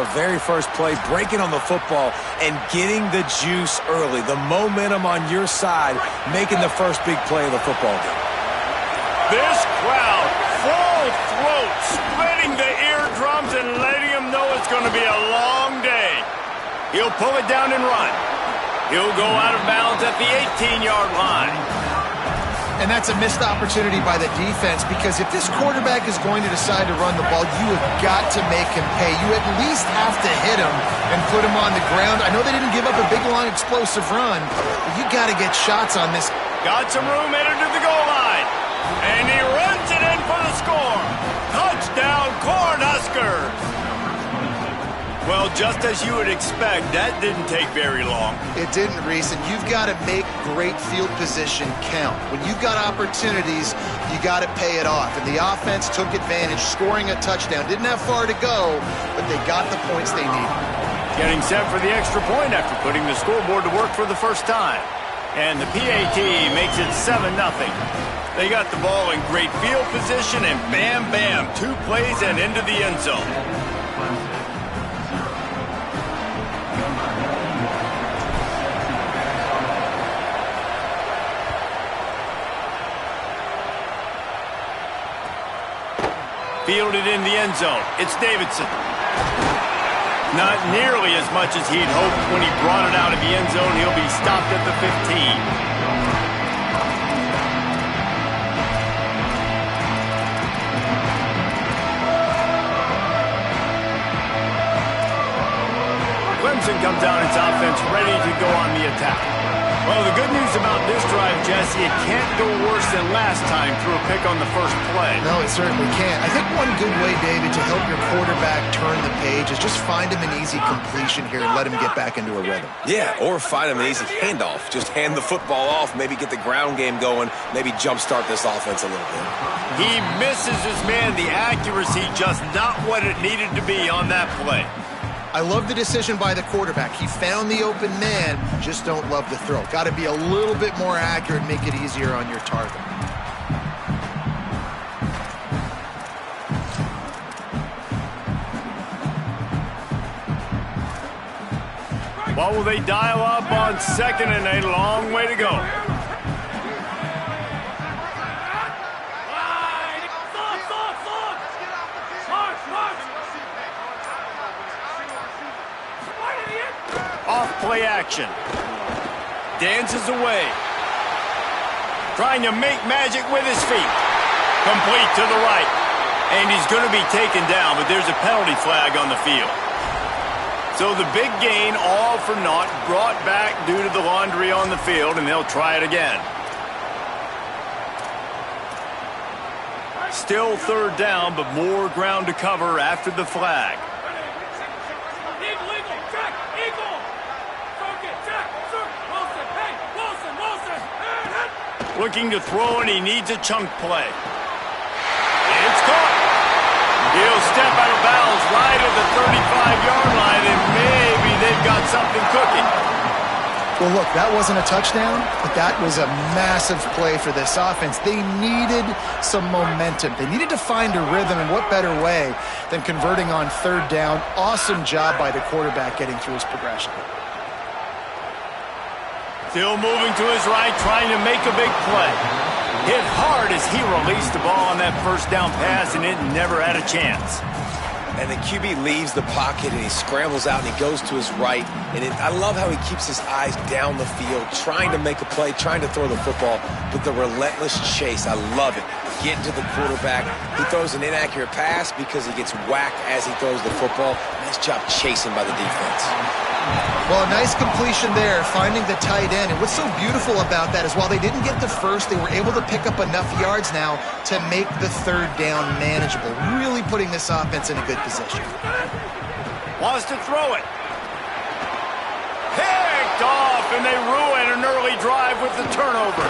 the very first play, breaking on the football and getting the juice early. The momentum on your side, making the first big play of the football game. This crowd, full throat, splitting the eardrums and letting them know it's going to be a long day. He'll pull it down and run. He'll go out of bounds at the 18-yard line. And that's a missed opportunity by the defense, because if this quarterback is going to decide to run the ball, you have got to make him pay. You at least have to hit him and put him on the ground. I know they didn't give up a big, long, explosive run, but you got to get shots on this. Got some room headed to the goal line. And he runs it in for the score. Touchdown, Cornhuskers. Well, just as you would expect, that didn't take very long. It didn't, Reese, and you've got to make great field position count. When you've got opportunities, you got to pay it off. And the offense took advantage, scoring a touchdown. Didn't have far to go, but they got the points they needed. Getting set for the extra point after putting the scoreboard to work for the first time. And the PAT makes it 7-0. They got the ball in great field position, and bam, bam, 2 plays and into the end zone. Fielded in the end zone. It's Davidson. Not nearly as much as he'd hoped when he brought it out of the end zone. He'll be stopped at the 15. Clemson comes out its offense ready to go on the attack. Well, the good news about this drive, Jesse, it can't go worse than last time through a pick on the first play. No, it certainly can't. I think one good way, David, to help your quarterback turn the page is just find him an easy completion here and let him get back into a rhythm. Yeah, or find him an easy handoff. Just hand the football off, maybe get the ground game going, maybe jumpstart this offense a little bit. He misses his man. The accuracy just not what it needed to be on that play. I love the decision by the quarterback. He found the open man, just don't love the throw. Got to be a little bit more accurate, make it easier on your target. What will they dial up on second and a long way to go? Off-play action. Dances away. Trying to make magic with his feet. Complete to the right. And he's going to be taken down, but there's a penalty flag on the field. So the big gain, all for naught, brought back due to the laundry on the field, and they'll try it again. Still third down, but more ground to cover after the flag. Looking to throw, and he needs a chunk play. It's caught. He'll step out of bounds right at the 35-yard line, and maybe they've got something cooking. Well, look, that wasn't a touchdown, but that was a massive play for this offense. They needed some momentum. They needed to find a rhythm, and what better way than converting on third down. Awesome job by the quarterback getting through his progression. Still moving to his right, trying to make a big play. Hit hard as he released the ball on that first down pass, and it never had a chance. And the QB leaves the pocket, and he scrambles out, and he goes to his right. And I love how he keeps his eyes down the field, trying to make a play, trying to throw the football, but the relentless chase, I love it. Getting to the quarterback. He throws an inaccurate pass because he gets whacked as he throws the football. Nice job chasing by the defense. Well, a nice completion there, finding the tight end. And what's so beautiful about that is while they didn't get the first, they were able to pick up enough yards now to make the third down manageable. Really putting this offense in a good position. Wants to throw it. Picked off, and they ruin an early drive with the turnover.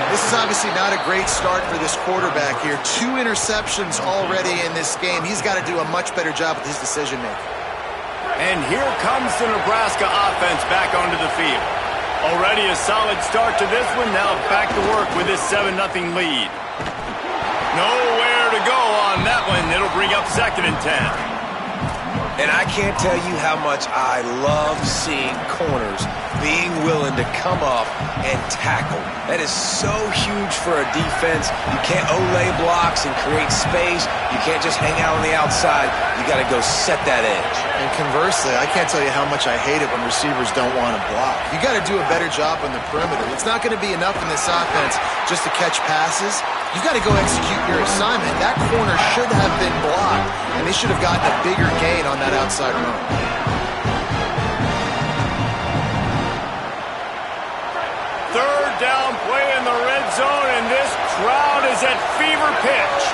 This is obviously not a great start for this quarterback here. 2 interceptions already in this game. He's got to do a much better job with his decision-making. And here comes the Nebraska offense back onto the field. Already a solid start to this one. Now back to work with this 7-0 lead. Nowhere to go on that one. It'll bring up 2nd and 10. And I can't tell you how much I love seeing corners being willing to come up and tackle. That is so huge for a defense. You can't olay blocks and create space. You can't just hang out on the outside. You got to go set that edge. And conversely, I can't tell you how much I hate it when receivers don't want to block. You got to do a better job on the perimeter. It's not going to be enough in this offense just to catch passes. You got to go execute your assignment. That corner should have been blocked, and they should have gotten a bigger gain on that outside run. Third down play in the red zone, and this crowd is at fever pitch.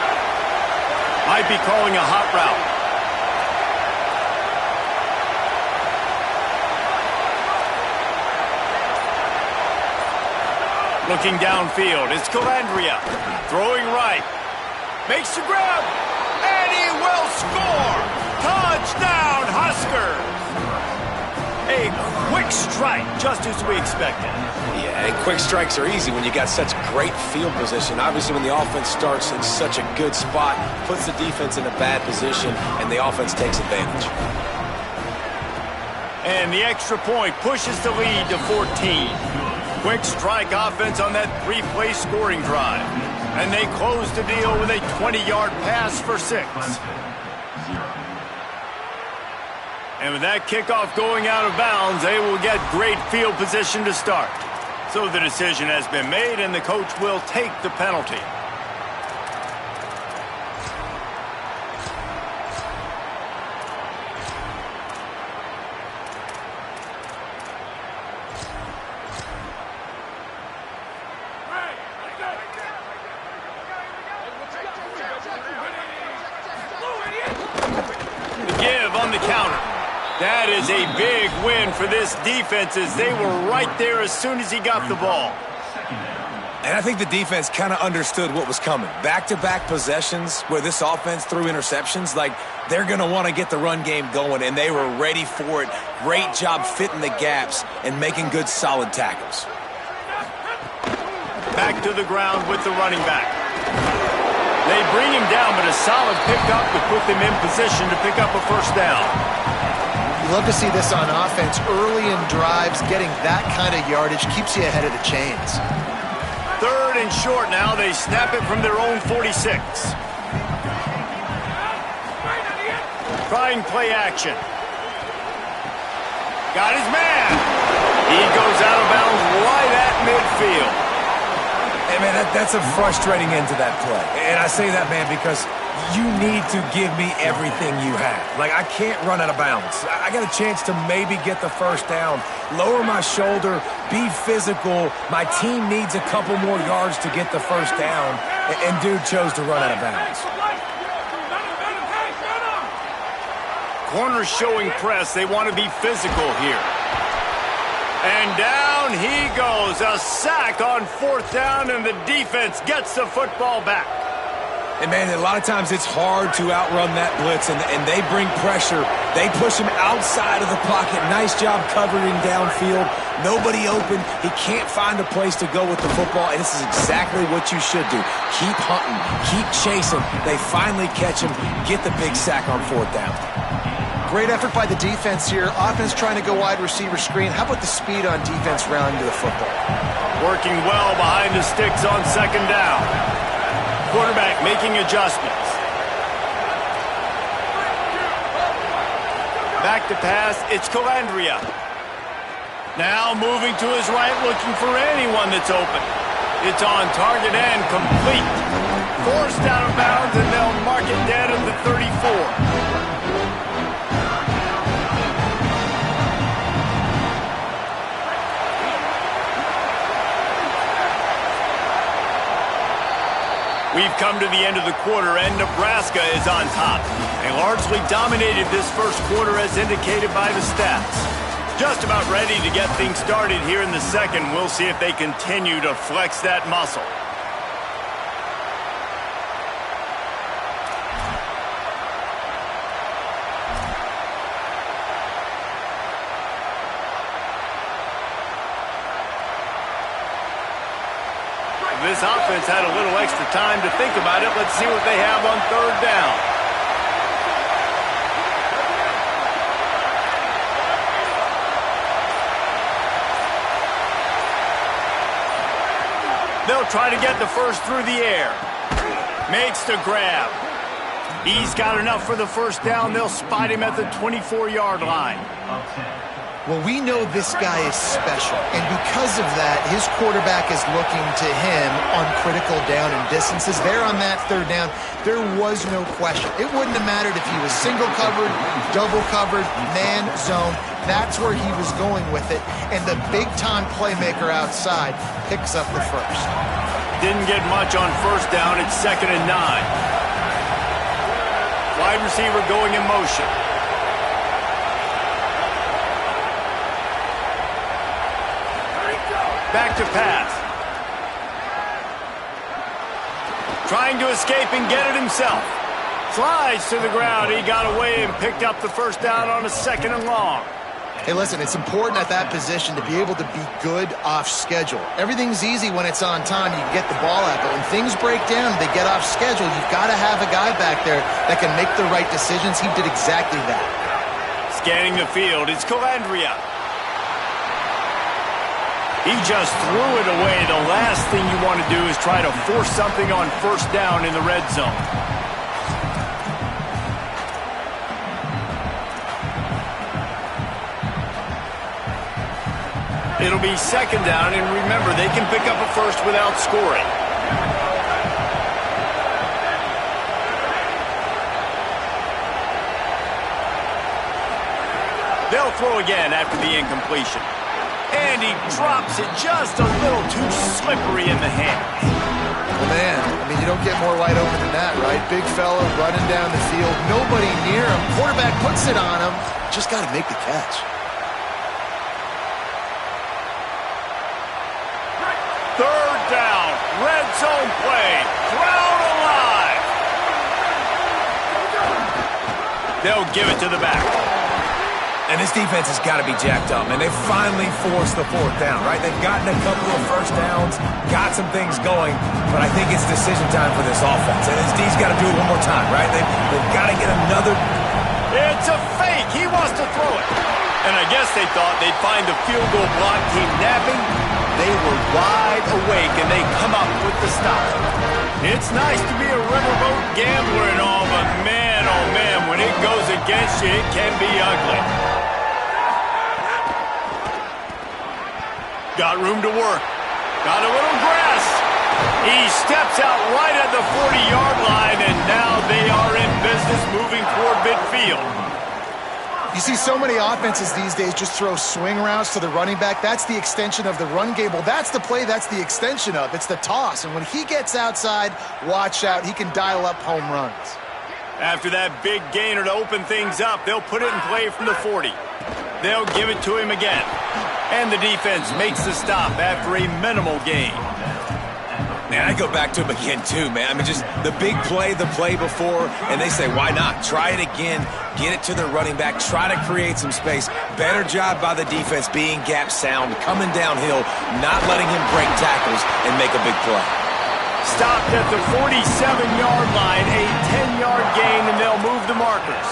Might be calling a hot route. Looking downfield, it's Calandria. Throwing right. Makes the grab. And he will score. Touchdown, Huskers. A quick strike, just as we expected. Yeah, and quick strikes are easy when you got such great field position. Obviously, when the offense starts in such a good spot, puts the defense in a bad position, and the offense takes advantage. And the extra point pushes the lead to 14. Quick strike offense on that three-play scoring drive. And they close the deal with a 20-yard pass for 6. And with that kickoff going out of bounds, they will get great field position to start. So the decision has been made, and the coach will take the penalty. That is a big win for this defense as they were right there as soon as he got the ball. And I think the defense kind of understood what was coming. Back-to-back possessions where this offense threw interceptions, like they're going to want to get the run game going, and they were ready for it. Great job fitting the gaps and making good, solid tackles. Back to the ground with the running back. They bring him down, but a solid pickup to put them in position to pick up a first down. Love to see this on offense. Early in drives, getting that kind of yardage keeps you ahead of the chains. Third and short now. They snap it from their own 46. Trying play action. Got his man. He goes out of bounds right at midfield. Hey, man, that's a frustrating end to that play. And I say that, man, because you need to give me everything you have. Like, I can't run out of bounds. I got a chance to maybe get the first down, lower my shoulder, be physical. My team needs a couple more yards to get the first down, and dude chose to run out of bounds. Corners showing press. They want to be physical here. And down he goes. A sack on fourth down, and the defense gets the football back. And, man, a lot of times it's hard to outrun that blitz, and they bring pressure. They push him outside of the pocket. Nice job covering downfield. Nobody open. He can't find a place to go with the football, and this is exactly what you should do. Keep hunting. Keep chasing. They finally catch him, get the big sack on fourth down. Great effort by the defense here. Offense trying to go wide receiver screen. How about the speed on defense rounding to the football? Working well behind the sticks on second down. Quarterback making adjustments. Back to pass, it's Calandria. Now moving to his right, looking for anyone that's open. It's on target and complete. Forced out of bounds, and they'll mark it dead at the 34. We've come to the end of the quarter, and Nebraska is on top. They largely dominated this first quarter as indicated by the stats. Just about ready to get things started here in the second. We'll see if they continue to flex that muscle. This offense had a little extra time to think about it. Let's see what they have on third down. They'll try to get the first through the air. Makes the grab. He's got enough for the first down. They'll spot him at the 24-yard line. Well, we know this guy is special, and because of that, his quarterback is looking to him on critical down and distances. There on that third down, there was no question. It wouldn't have mattered if he was single covered, double covered, man, zone. That's where he was going with it, and the big-time playmaker outside picks up the first. Didn't get much on first down. It's 2nd and 9. Wide receiver going in motion. Back to pass. Trying to escape and get it himself. Slides to the ground. He got away and picked up the first down on a 2nd and long. Hey, listen, it's important at that position to be able to be good off schedule. Everything's easy when it's on time. You can get the ball out. But when things break down, they get off schedule, you've got to have a guy back there that can make the right decisions. He did exactly that. Scanning the field, it's Calandria. He just threw it away. The last thing you want to do is try to force something on first down in the red zone. It'll be 2nd down, and remember, they can pick up a first without scoring. They'll throw again after the incompletion. And he drops it just a little too slippery in the hands. Well, man, I mean, you don't get more wide open than that, right? Big fella running down the field, nobody near him. Quarterback puts it on him. Just got to make the catch. Third down, red zone play, crowd alive. They'll give it to the back. And this defense has got to be jacked up, man. They've finally forced the 4th down, right? They've gotten a couple of first downs, got some things going, but I think it's decision time for this offense. And this D's got to do it one more time, right? They've got to get another. It's a fake. He wants to throw it. And I guess they thought they'd find the field goal block team napping. They were wide awake, and they come up with the stop. It's nice to be a riverboat gambler and all, but man, oh man, when it goes against you, it can be ugly. Got room to work. Got a little grass. He steps out right at the 40-yard line, and now they are in business moving toward midfield. You see so many offenses these days just throw swing routes to the running back. That's the extension of the run game. Well, that's the play that's the extension of. It's the toss. And when he gets outside, watch out. He can dial up home runs. After that big gainer to open things up, they'll put it in play from the 40. They'll give it to him again. And the defense makes the stop after a minimal gain. Man, I go back to him again, too, man. I mean, just the big play, the play before, and they say, why not? Try it again, get it to the running back, try to create some space. Better job by the defense being gap sound, coming downhill, not letting him break tackles and make a big play. Stopped at the 47-yard line, a 10-yard gain, and they'll move the markers.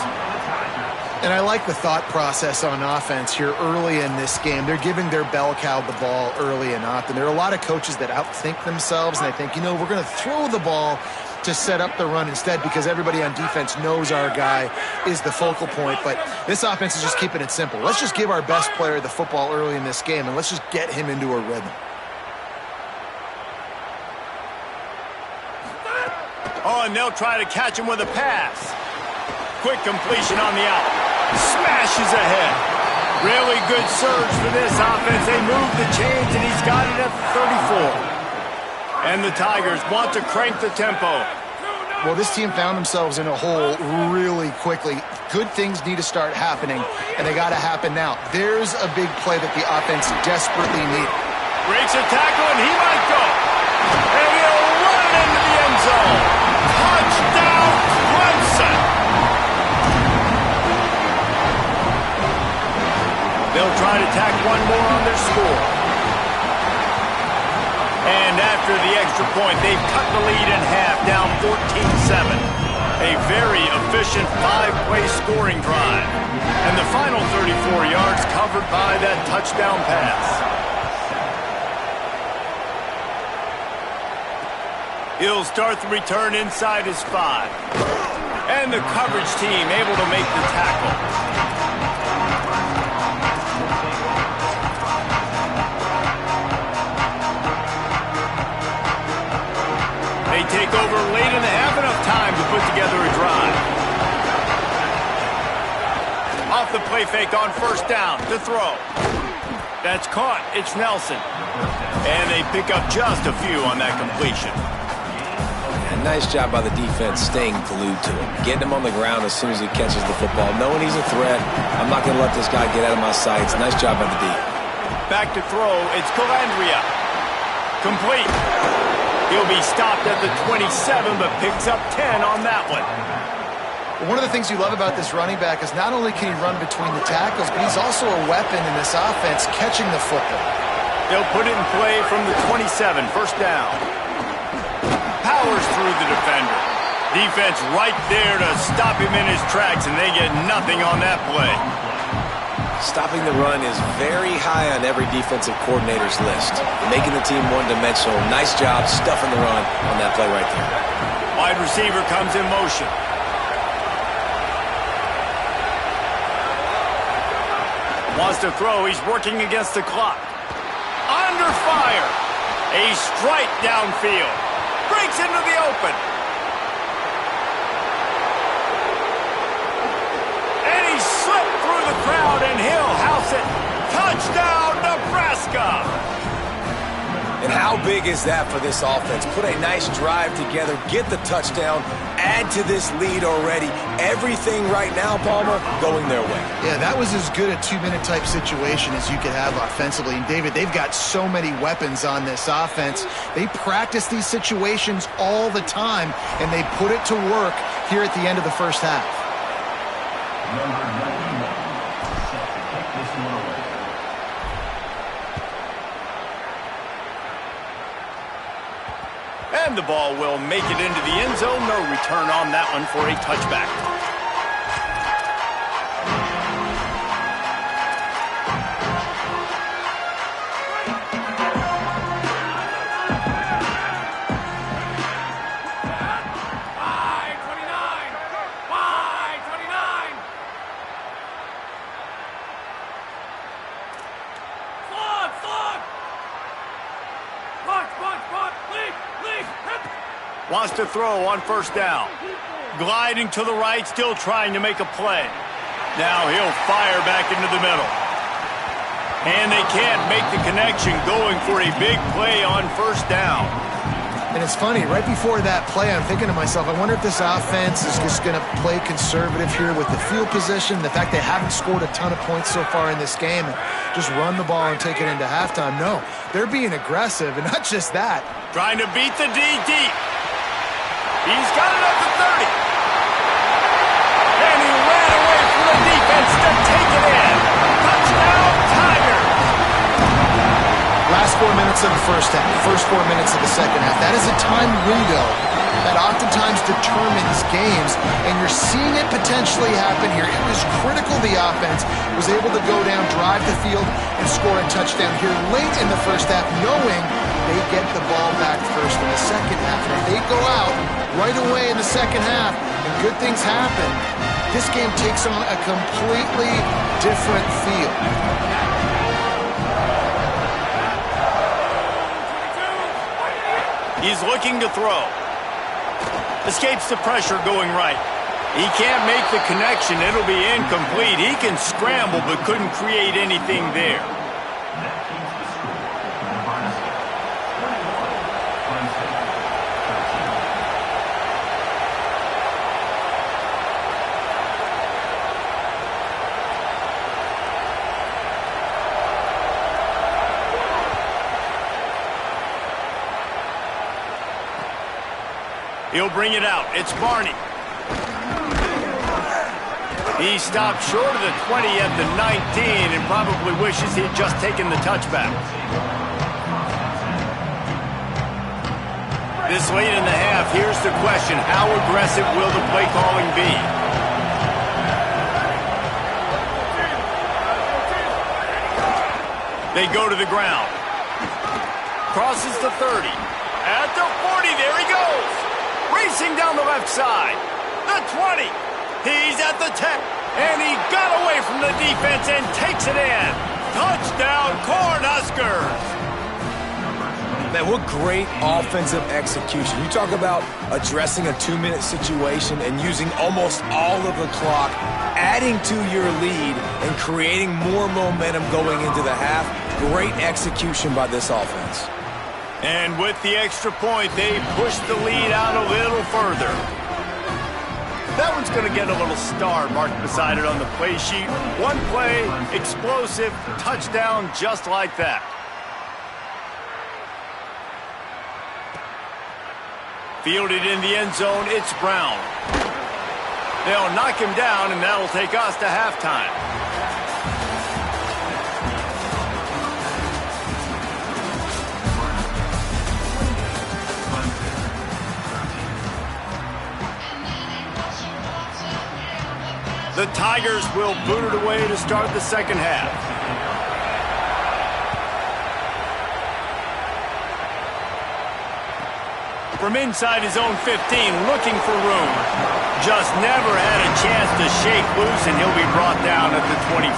And I like the thought process on offense here early in this game. They're giving their bell cow the ball early and often. There are a lot of coaches that outthink themselves, and they think, you know, we're going to throw the ball to set up the run instead because everybody on defense knows our guy is the focal point. But this offense is just keeping it simple. Let's just give our best player the football early in this game, and let's just get him into a rhythm. Oh, and they'll try to catch him with a pass. Quick completion on the out. Smashes ahead. Really good surge for this offense. They move the chains, and he's got it at the 34. And the Tigers want to crank the tempo. Well, this team found themselves in a hole really quickly. Good things need to start happening, and they got to happen now. There's a big play that the offense desperately needs. Breaks a tackle, and he might go. And he'll run into the end zone. Touchdown, Clemson. They'll try to tack one more on their score. And after the extra point, they've cut the lead in half, down 14-7. A very efficient 5-play scoring drive. And the final 34 yards covered by that touchdown pass. He'll start the return inside his 5. And the coverage team able to make the tackle. They take over late in the half, enough time to put together a drive. Off the play fake on first down to throw. That's caught. It's Nelson. And they pick up just a few on that completion. Nice job by the defense staying glued to him. Getting him on the ground as soon as he catches the football. Knowing he's a threat, I'm not going to let this guy get out of my sights. Nice job by the D. Back to throw. It's Calandria. Complete. He'll be stopped at the 27, but picks up 10 on that one. One of the things you love about this running back is not only can he run between the tackles, but he's also a weapon in this offense catching the football. They'll put it in play from the 27, first down. Powers through the defender. Defense right there to stop him in his tracks, and they get nothing on that play. Stopping the run is very high on every defensive coordinator's list. Making the team one-dimensional. Nice job stuffing the run on that play right there. Wide receiver comes in motion. Wants to throw. He's working against the clock. Under fire. A strike downfield. Breaks into the open. And he slipped through the crowd, and he'll house it. Touchdown, Nebraska! And how big is that for this offense? Put a nice drive together, get the touchdown, add to this lead already. Everything right now, Palmer, going their way. Yeah, that was as good a two-minute type situation as you could have offensively. And, David, they've got so many weapons on this offense. They practice these situations all the time, and they put it to work here at the end of the first half. And the ball will make it into the end zone. No return on that one for a touchback. Wants to throw on first down. Gliding to the right, still trying to make a play. Now he'll fire back into the middle. And they can't make the connection, going for a big play on first down. And it's funny, right before that play, I'm thinking to myself, I wonder if this offense is just going to play conservative here with the field position, the fact they haven't scored a ton of points so far in this game, and just run the ball and take it into halftime. No, they're being aggressive, and not just that. Trying to beat the D deep. He's got it at the 30. And he ran away from the defense to take it in. Touchdown, Tigers. Last 4 minutes of the first half, first 4 minutes of the second half. That is a time window that oftentimes determines games, and you're seeing it potentially happen here. It was critical the offense was able to go down, drive the field, and score a touchdown here late in the first half, knowing they get the ball back first in the second half. And if they go out right away in the second half and good things happen, this game takes on a completely different feel. He's looking to throw. Escapes the pressure going right. He can't make the connection. It'll be incomplete. He can scramble but couldn't create anything there. He'll bring it out. It's Barney. He stopped short of the 20 at the 19 and probably wishes he had just taken the touchback. This late in the half, here's the question. How aggressive will the play calling be? They go to the ground. Crosses the 30. At the 40. 30, there he goes. Racing down the left side. The 20. He's at the 10. And he got away from the defense and takes it in. Touchdown, Cornhuskers. Man, what great offensive execution. You talk about addressing a 2-minute situation and using almost all of the clock, adding to your lead and creating more momentum going into the half. Great execution by this offense. And with the extra point, they push the lead out a little further. That one's going to get a little star marked beside it on the play sheet. One play, explosive, touchdown just like that. Fielded in the end zone, it's Brown. They'll knock him down, and that'll take us to halftime. The Tigers will boot it away to start the second half. From inside his own 15, looking for room. Just never had a chance to shake loose, and he'll be brought down at the 24.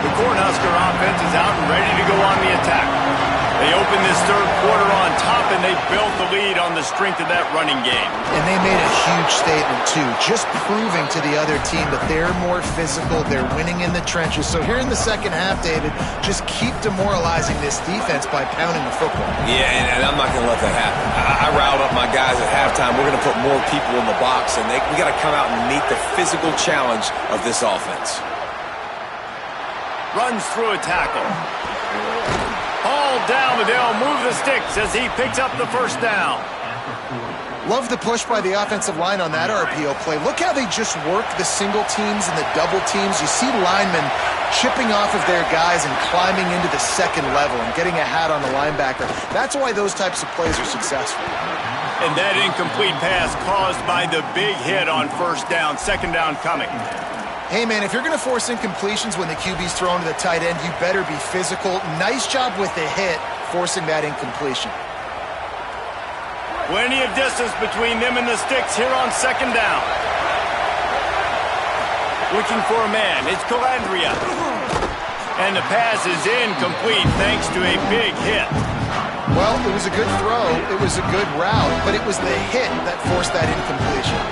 The Cornhusker offense is out and ready to go on the attack. They open this third quarter on top, and they built the lead on the strength of that running game. And they made a huge statement, too, just proving to the other team that they're more physical, they're winning in the trenches. So here in the second half, David, just keep demoralizing this defense by pounding the football. Yeah, and I'm not going to let that happen. I riled up my guys at halftime. We're going to put more people in the box, and we got to come out and meet the physical challenge of this offense. Runs through a tackle. All down, but they'll move the sticks as he picks up the first down. Love the push by the offensive line on that RPO play. Look how they just work the single teams and the double teams. You see linemen chipping off of their guys and climbing into the second level and getting a hat on the linebacker. That's why those types of plays are successful. And that incomplete pass caused by the big hit on first down. Second down coming. Hey, man, if you're going to force incompletions when the QB's thrown to the tight end, you better be physical. Nice job with the hit, forcing that incompletion. Plenty of distance between them and the sticks here on second down. Looking for a man. It's Calandria. And the pass is incomplete thanks to a big hit. Well, it was a good throw. It was a good route, but it was the hit that forced that incompletion.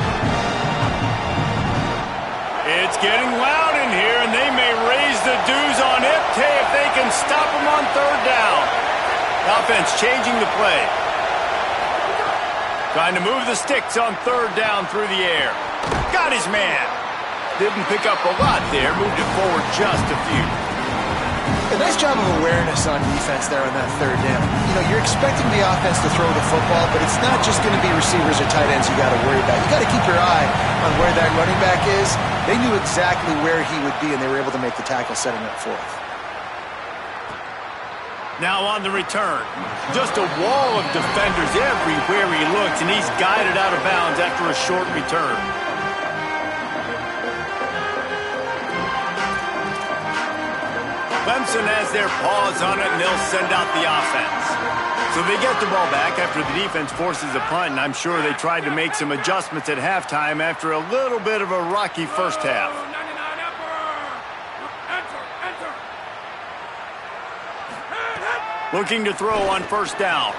It's getting loud in here, and they may raise the dues on Ipte if they can stop him on third down. Offense changing the play. Trying to move the sticks on third down through the air. Got his man. Didn't pick up a lot there. Moved it forward just a few. A nice job of awareness on defense there on that third down. You know, you're expecting the offense to throw the football, but it's not just going to be receivers or tight ends you got to worry about. You got to keep your eye on where that running back is. They knew exactly where he would be, and they were able to make the tackle setting up fourth. Now on the return. Just a wall of defenders everywhere he looks, and he's guided out of bounds after a short return. Clemson has their paws on it, and they'll send out the offense. So they get the ball back after the defense forces a punt, and I'm sure they tried to make some adjustments at halftime after a little bit of a rocky first half. Looking to throw on first down.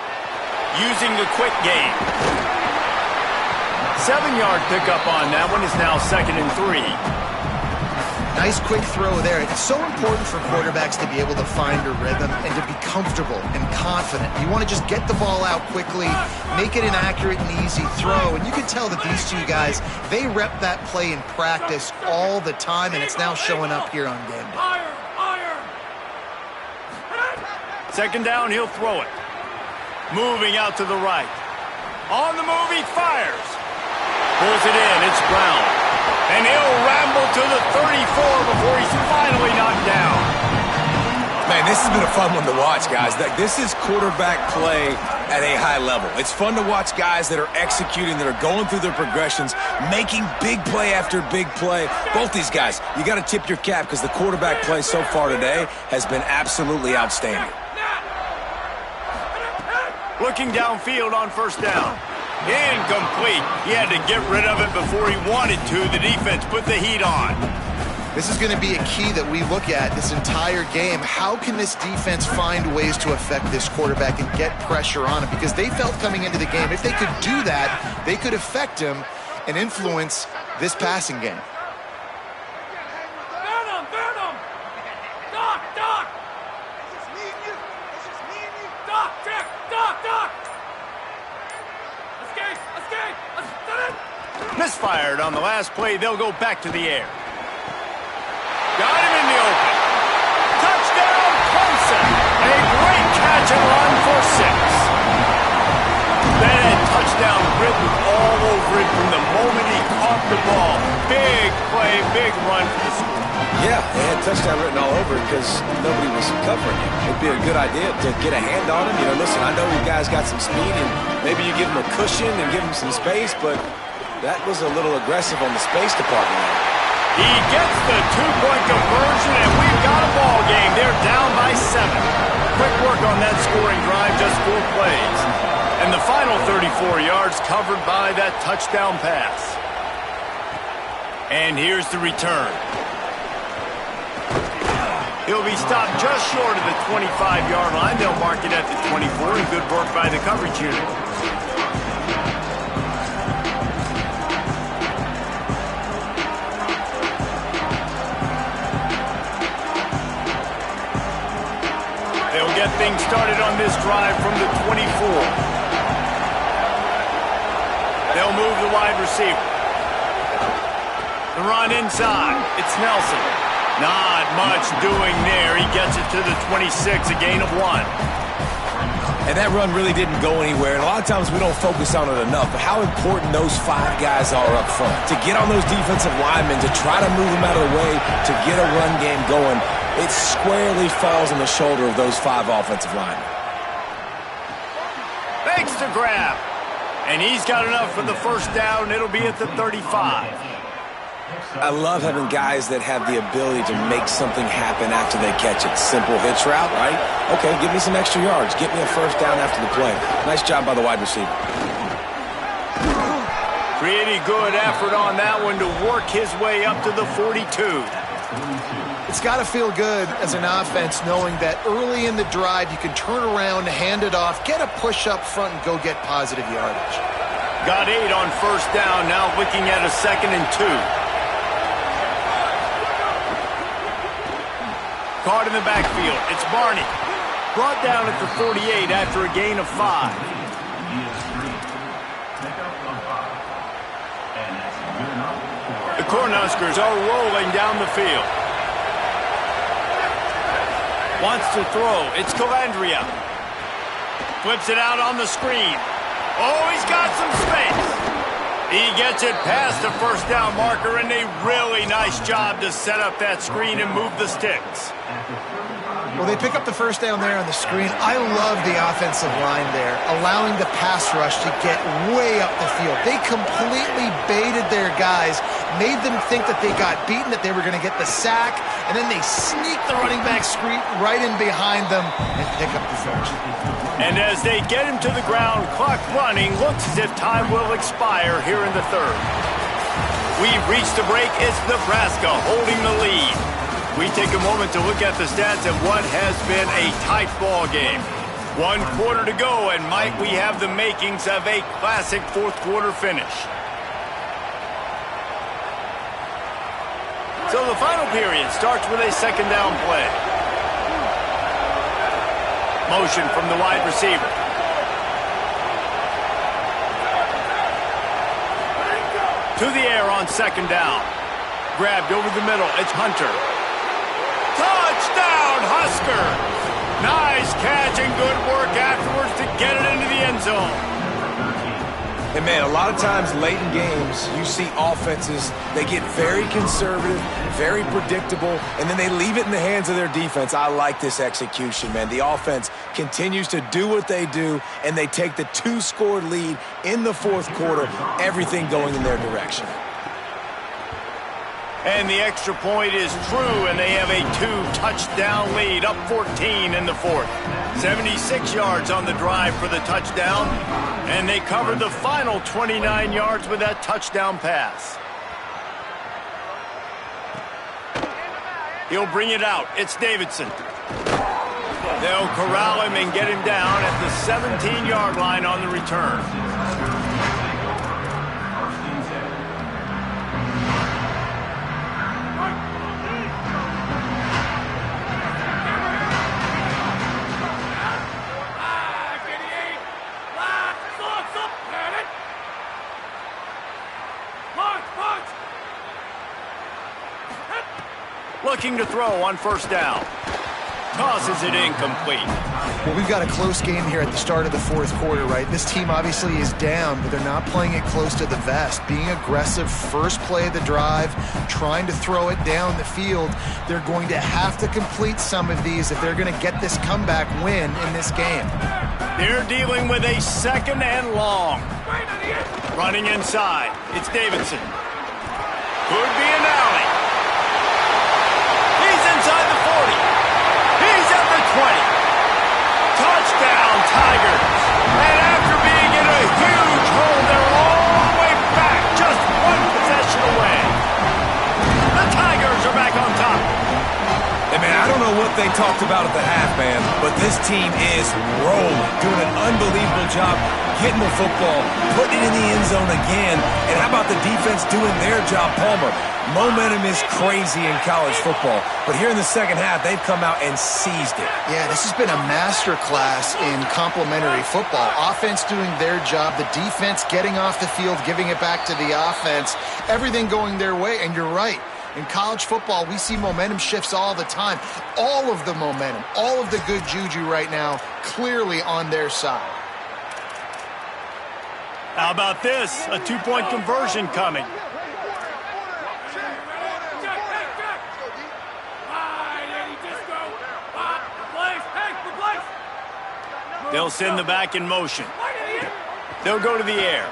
Using the quick game. 7-yard pickup on that one. Is now 2nd and 3. Nice quick throw there. It's so important for quarterbacks to be able to find a rhythm and to be comfortable and confident. You want to just get the ball out quickly, make it an accurate and easy throw. And you can tell that these two guys, they rep that play in practice all the time, and it's now showing up here on game day. Second down, he'll throw it. Moving out to the right. On the move, he fires. Pulls it in, it's Brown. And he'll ramble to the 34 before he's finally knocked down. Man, this has been a fun one to watch, guys. This is quarterback play at a high level. It's fun to watch guys that are executing, that are going through their progressions, making big play after big play. Both these guys, you got to tip your cap because the quarterback play so far today has been absolutely outstanding. Looking downfield on first down. Incomplete. He had to get rid of it before he wanted to. The defense put the heat on. This is going to be a key that we look at this entire game. How can this defense find ways to affect this quarterback and get pressure on him? Because they felt coming into the game, if they could do that, they could affect him and influence this passing game. Burn him! Burn him! Doc! Doc! It's just me and you. It's just me and you. Doc! Check! Doc! Doc! Escape! Escape! Misfired on the last play. They'll go back to the air. Got him in the open. Touchdown, Clemson. A great catch and run for 6. That had touchdown written all over it from the moment he caught the ball. Big play, big run for the score. Yeah, they had touchdown written all over it because nobody was covering him. It'd be a good idea to get a hand on him. You know, listen, I know you guys got some speed, and maybe you give him a cushion and give him some space, but that was a little aggressive on the space department. He gets the 2-point conversion, and we've got a ball game. They're down by 7. Quick work on that scoring drive, just 4 plays. And the final 34 yards covered by that touchdown pass. And here's the return. He'll be stopped just short of the 25-yard line. They'll mark it at the 24, and good work by the coverage unit. Get things started on this drive from the 24. They'll move the wide receiver. The run inside. It's Nelson. Not much doing there. He gets it to the 26, a gain of 1. And that run really didn't go anywhere. And a lot of times we don't focus on it enough. But how important those 5 guys are up front. To get on those defensive linemen, to try to move them out of the way, to get a run game going. It squarely falls on the shoulder of those 5 offensive linemen. Thanks to grab. And he's got enough for the first down. It'll be at the 35. I love having guys that have the ability to make something happen after they catch it. Simple hitch route, right? Okay, give me some extra yards. Get me a first down after the play. Nice job by the wide receiver. Pretty good effort on that one to work his way up to the 42. It's got to feel good as an offense knowing that early in the drive you can turn around, hand it off, get a push up front, and go get positive yardage. Got 8 on first down, now looking at a 2nd and 2. Caught in the backfield, it's Barney. Brought down at the 48 after a gain of 5. The Cornhuskers are rolling down the field. Wants to throw. It's Calandria. Flips it out on the screen. Oh, he's got some space. He gets it past the first down marker, and a really nice job to set up that screen and move the sticks. Well, they pick up the first down there on the screen. I love the offensive line there, allowing the pass rush to get way up the field. They completely baited their guys, made them think that they got beaten, that they were going to get the sack, and then they sneak the running back screen right in behind them and pick up the first. And as they get him to the ground, clock running, looks as if time will expire here in the 3rd. We've reached the break. It's Nebraska holding the lead. We take a moment to look at the stats of what has been a tight ball game. 1 quarter to go, and might we have the makings of a classic 4th quarter finish. So the final period starts with a 2nd down play. Motion from the wide receiver. To the air on 2nd down. Grabbed over the middle. It's Hunter. Touchdown, Huskers! Nice catch and good work afterwards to get it into the end zone. And, man, a lot of times late in games, you see offenses, they get very conservative, very predictable, and then they leave it in the hands of their defense. I like this execution, man. The offense continues to do what they do, and they take the 2-score lead in the 4th quarter, everything going in their direction. And the extra point is true, and they have a 2-touchdown lead, up 14 in the fourth. 76 yards on the drive for the touchdown, and they covered the final 29 yards with that touchdown pass. He'll bring it out. It's Davidson. They'll corral him and get him down at the 17-yard line on the return. Looking to throw on first down. Tosses it incomplete. Well, we've got a close game here at the start of the fourth quarter, right? This team obviously is down, but they're not playing it close to the vest. Being aggressive, first play of the drive, trying to throw it down the field. They're going to have to complete some of these if they're going to get this comeback win in this game. They're dealing with a second and long. Running inside. It's Davidson. Could be an alley. Inside the 40. He's at the 20. Touchdown, Tigers. And after being in a huge hole, they're all the way back, just one possession away. The Tigers are back on top. Hey, man, I don't know what they talked about at the half, man, but this team is rolling, doing an unbelievable job getting the football, putting it in the end zone again. And how about the defense doing their job, Palmer? Momentum is crazy in college football, but here in the second half, they've come out and seized it. Yeah, this has been a masterclass in complementary football. Offense doing their job, the defense getting off the field, giving it back to the offense, everything going their way, and you're right. In college football, we see momentum shifts all the time. All of the momentum, all of the good juju right now, clearly on their side. How about this? A two-point conversion coming. They'll send the back in motion. They'll go to the air.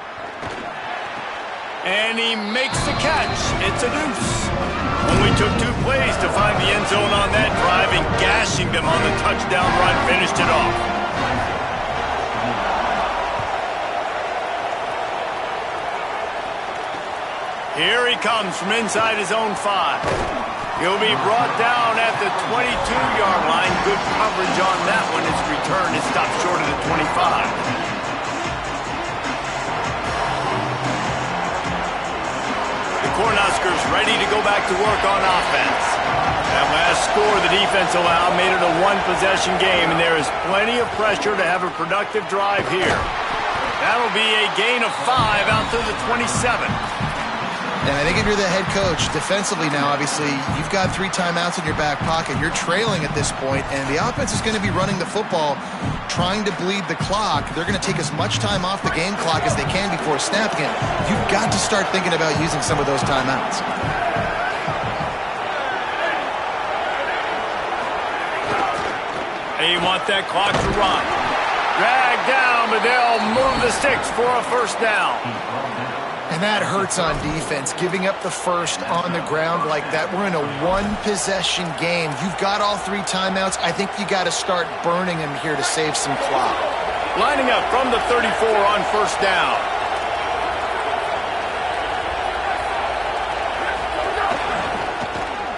And he makes the catch. It's a deuce. Only took 2 plays to find the end zone on that drive, and gashing them on the touchdown run finished it off. Here he comes from inside his own 5. He'll be brought down at the 22-yard line. Good coverage on that one. His return is stopped short of the 25. The Cornhuskers ready to go back to work on offense. That last score the defense allowed made it a one-possession game, and there is plenty of pressure to have a productive drive here. That'll be a gain of 5 out to the 27. And I think if you're the head coach, defensively now, obviously, you've got 3 timeouts in your back pocket. You're trailing at this point, and the offense is going to be running the football, trying to bleed the clock. They're going to take as much time off the game clock as they can before snapping it. You've got to start thinking about using some of those timeouts. They want that clock to run. Drag down, but they'll move the sticks for a first down. And that hurts on defense, giving up the first on the ground like that. We're in a one-possession game. You've got all 3 timeouts. I think you got to start burning them here to save some clock. Lining up from the 34 on first down.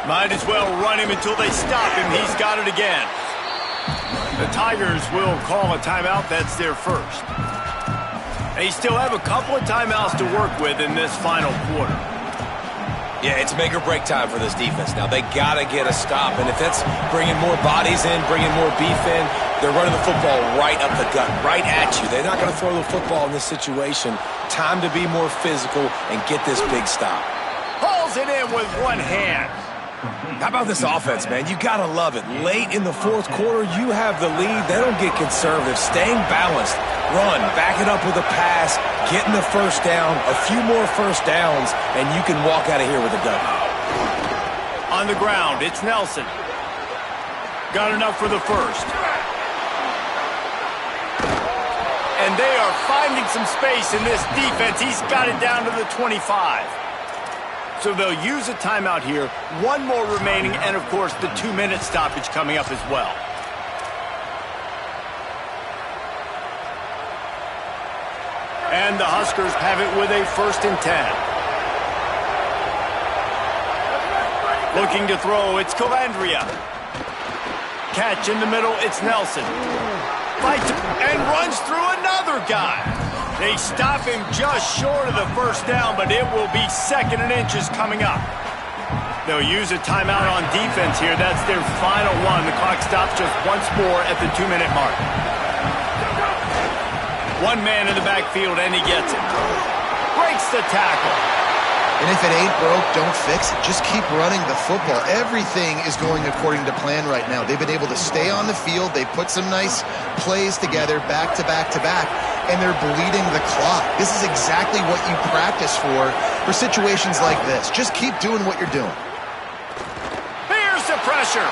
Might as well run him until they stop him. He's got it again. The Tigers will call a timeout. That's their first. They still have a couple of timeouts to work with in this final quarter. Yeah, it's make or break time for this defense now. They got to get a stop, and if that's bringing more bodies in, bringing more beef in, they're running the football right up the gut, right at you. They're not going to throw the football in this situation. Time to be more physical and get this big stop. Pulls it in with one hand. How about this offense, man? You got to love it. Late in the fourth quarter, you have the lead. They don't get conservative. Staying balanced. Run, back it up with a pass, getting the first down, a few more first downs, and you can walk out of here with a W. On the ground, it's Nelson. Got enough for the first. And they are finding some space in this defense. He's got it down to the 25. So they'll use a timeout here. One more remaining, and, of course, the 2-minute stoppage coming up as well. And the Huskers have it with a 1st and 10. Looking to throw, it's Calandria. Catch in the middle, it's Nelson. Fights and runs through another guy. They stop him just short of the 1st down, but it will be 2nd and inches coming up. They'll use a timeout on defense here. That's their final one. The clock stops just once more at the 2-minute mark. One man in the backfield, and he gets it. Breaks the tackle. And if it ain't broke, don't fix it. Just keep running the football. Everything is going according to plan right now. They've been able to stay on the field. They put some nice plays together back to back to back, and they're bleeding the clock. This is exactly what you practice for situations like this. Just keep doing what you're doing. Here's the pressure.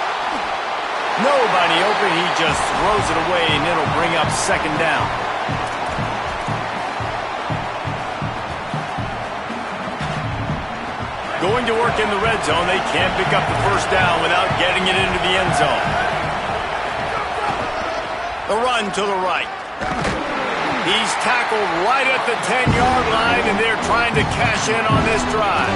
Nobody open. He just throws it away, and it'll bring up 2nd down. Going to work in the red zone. They can't pick up the 1st down without getting it into the end zone. The run to the right. He's tackled right at the 10-yard line, and they're trying to cash in on this drive.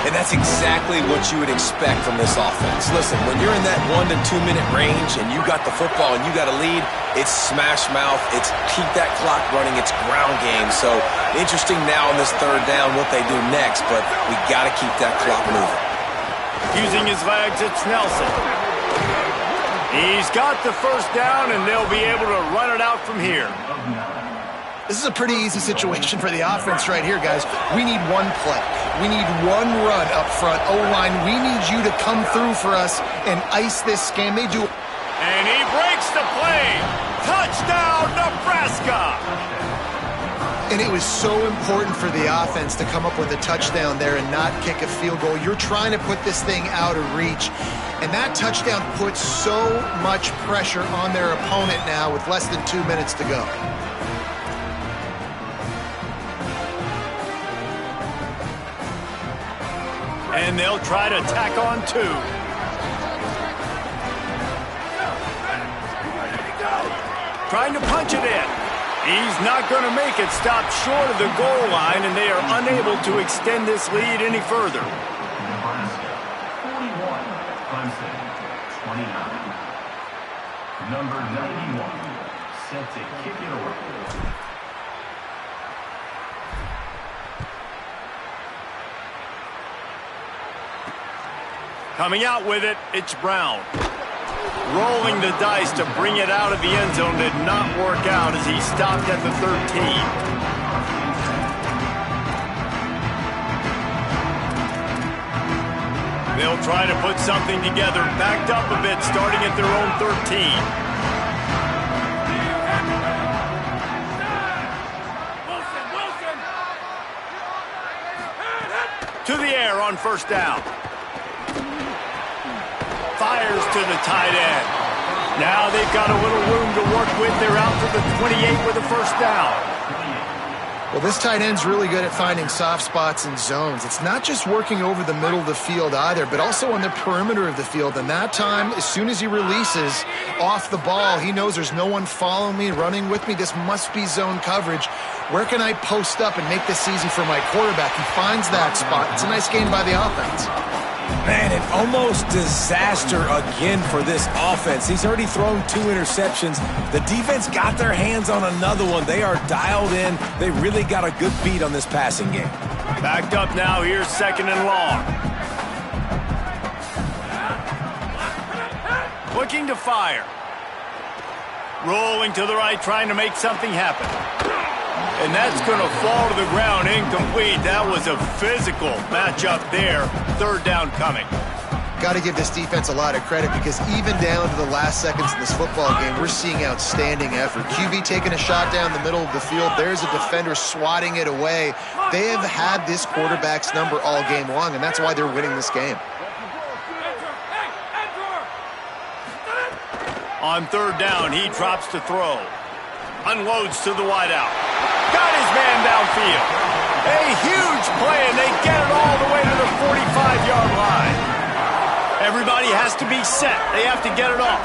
And that's exactly what you would expect from this offense. Listen, when you're in that 1 to 2 minute range and you got the football and you got a lead, it's smash mouth, it's keep that clock running, it's ground game. So interesting now on this 3rd down what they do next, but we got to keep that clock moving. Using his legs, it's Nelson. He's got the 1st down, and they'll be able to run it out from here. This is a pretty easy situation for the offense right here, guys. We need one play. We need one run up front. O-line, we need you to come through for us and ice this game. They do. And he breaks the play. Touchdown, Nebraska! And it was so important for the offense to come up with a touchdown there and not kick a field goal. You're trying to put this thing out of reach. And that touchdown puts so much pressure on their opponent now with less than 2 minutes to go. And they'll try to tack on 2. Trying to punch it in. He's not going to make it. Stop short of the goal line, and they are unable to extend this lead any further. Nebraska, 41. Clemson, 29. Number 91, set to kick it away. Coming out with it, it's Brown. Rolling the dice to bring it out of the end zone did not work out as he stopped at the 13. They'll try to put something together, backed up a bit, starting at their own 13. To the air on 1st down. Fires to the tight end. Now they've got a little room to work with. They're out to the 28 with a 1st down. Well, this tight end's really good at finding soft spots and zones. It's not just working over the middle of the field either, but also on the perimeter of the field. And that time, as soon as he releases off the ball, he knows there's no one following me, running with me. This must be zone coverage. Where can I post up and make this easy for my quarterback? He finds that spot. It's a nice game by the offense. Man, an almost disaster again for this offense. He's already thrown 2 interceptions. The defense got their hands on another one. They are dialed in. They really got a good beat on this passing game. Backed up now. Here's 2nd and long. Looking to fire. Rolling to the right, trying to make something happen. And that's going to fall to the ground incomplete. That was a physical matchup there. 3rd down coming. Got to give this defense a lot of credit because even down to the last seconds in this football game, we're seeing outstanding effort. QB taking a shot down the middle of the field. There's a defender swatting it away. They have had this quarterback's number all game long, and that's why they're winning this game. On 3rd down, he drops to throw. Unloads to the wideout. Got his man downfield. A huge play, and they get it all the way to the 45-yard line. Everybody has to be set. They have to get it off.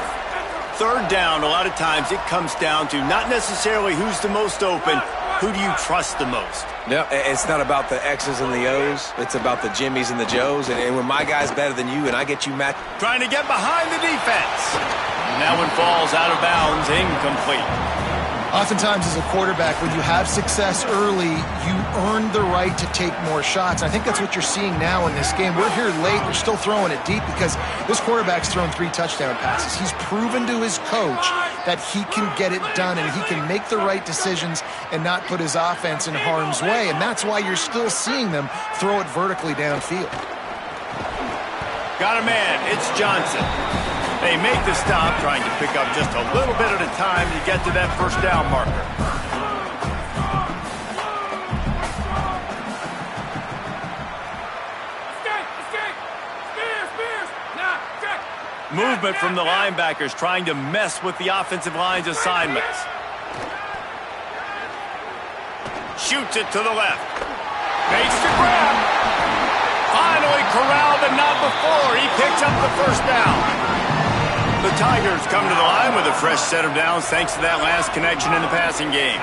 Third down, a lot of times it comes down to not necessarily who's the most open, who do you trust the most? No, it's not about the X's and the O's. It's about the Jimmys and the Joes. And when my guy's better than you and I get you matched. Trying to get behind the defense. And that one falls out of bounds, incomplete. Oftentimes as a quarterback, when you have success early, you earn the right to take more shots. I think that's what you're seeing now in this game. We're here late. We're still throwing it deep because this quarterback's thrown 3 touchdown passes. He's proven to his coach that he can get it done and he can make the right decisions and not put his offense in harm's way. And that's why you're still seeing them throw it vertically downfield. Got a man. It's Johnson. They make the stop, trying to pick up just a little bit at a time to get to that first down marker. Movement from the linebackers trying to mess with the offensive line's assignments. Shoots it to the left. Makes the grab. Finally corralled, but not before. He picks up the first down. The Tigers come to the line with a fresh set of downs thanks to that last connection in the passing game.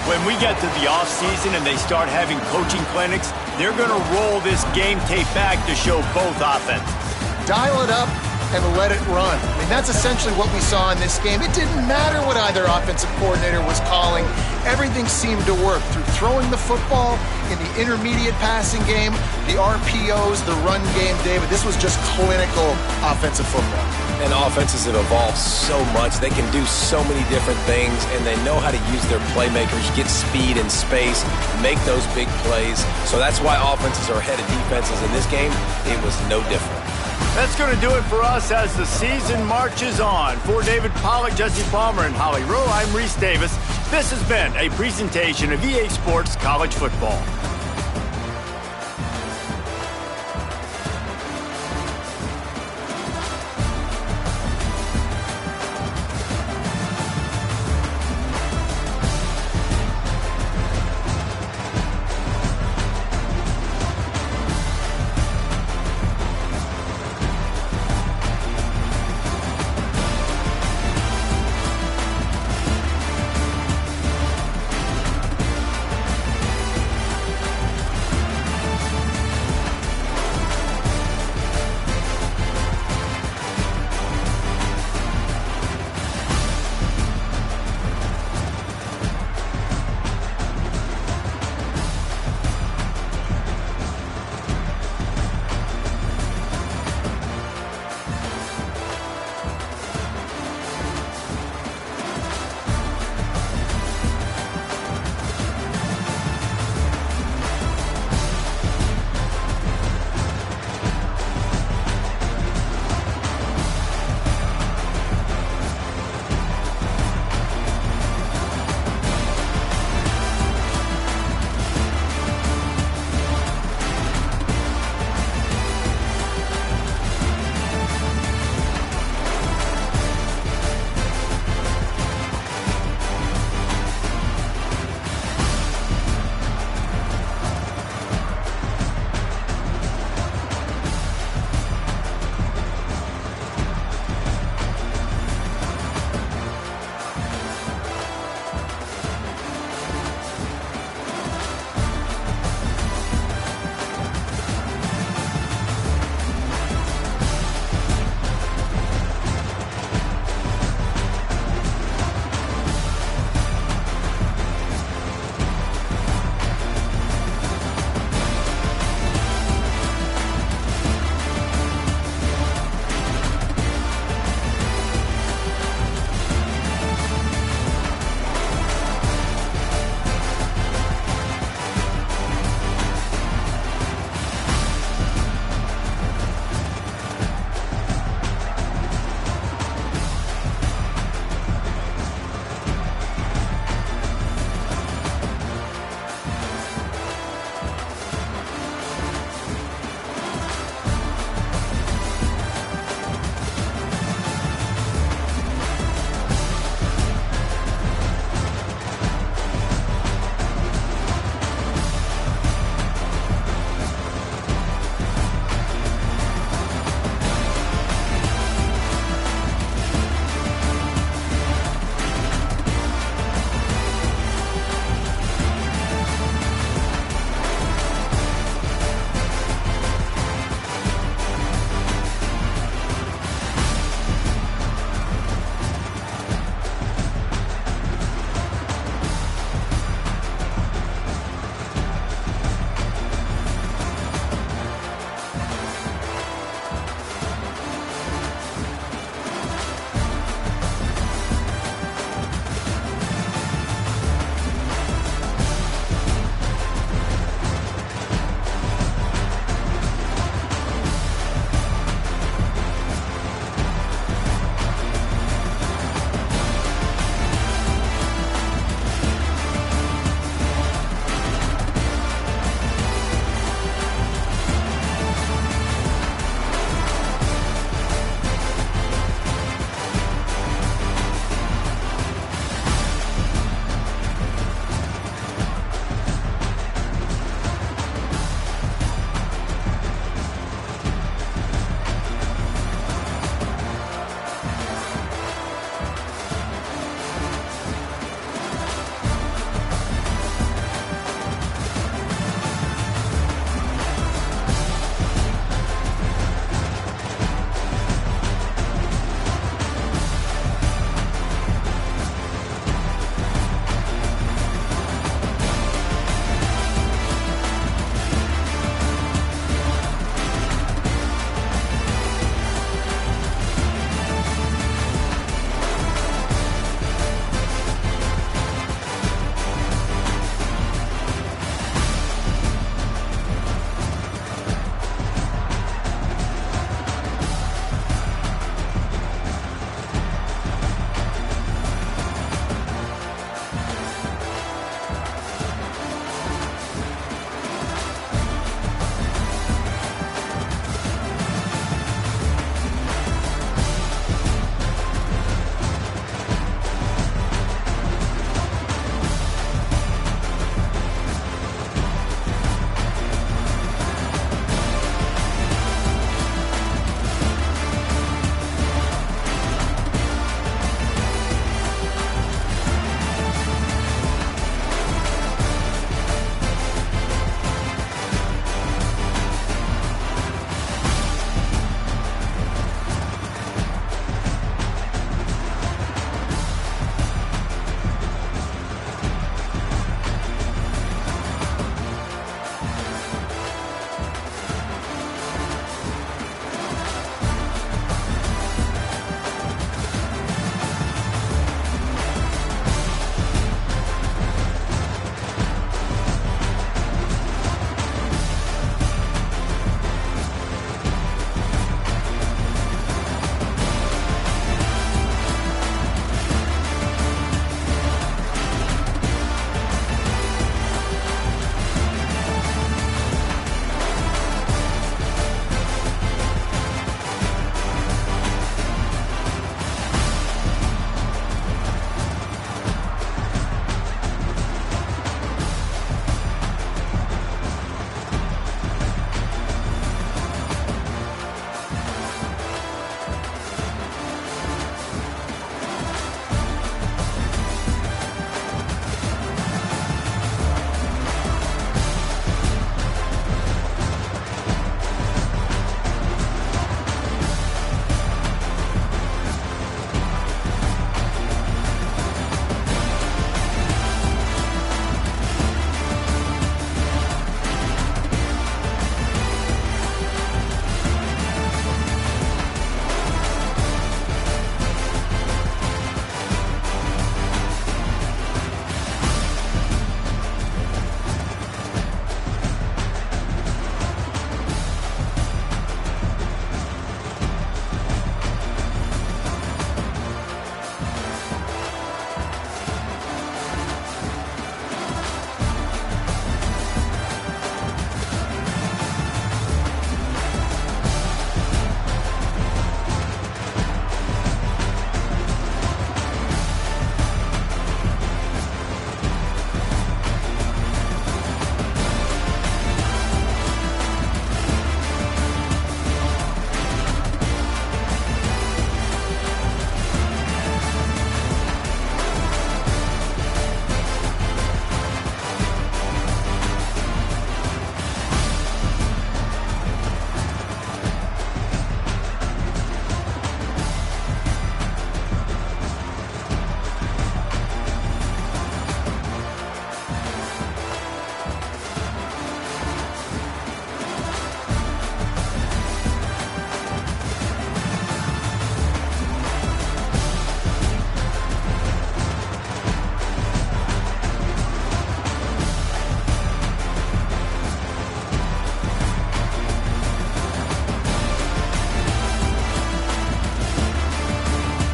When we get to the offseason and they start having coaching clinics, they're going to roll this game tape back to show both offenses. Dial it up and let it run. I mean, that's essentially what we saw in this game. It didn't matter what either offensive coordinator was calling. Everything seemed to work through throwing the football, in the intermediate passing game, the RPOs, the run game, David. This was just clinical offensive football. And offenses have evolved so much. They can do so many different things, and they know how to use their playmakers, get speed and space, make those big plays. So that's why offenses are ahead of defenses. In this game, it was no different. That's going to do it for us as the season marches on. For David Pollack, Jesse Palmer, and Holly Rowe, I'm Reese Davis. This has been a presentation of EA Sports College Football.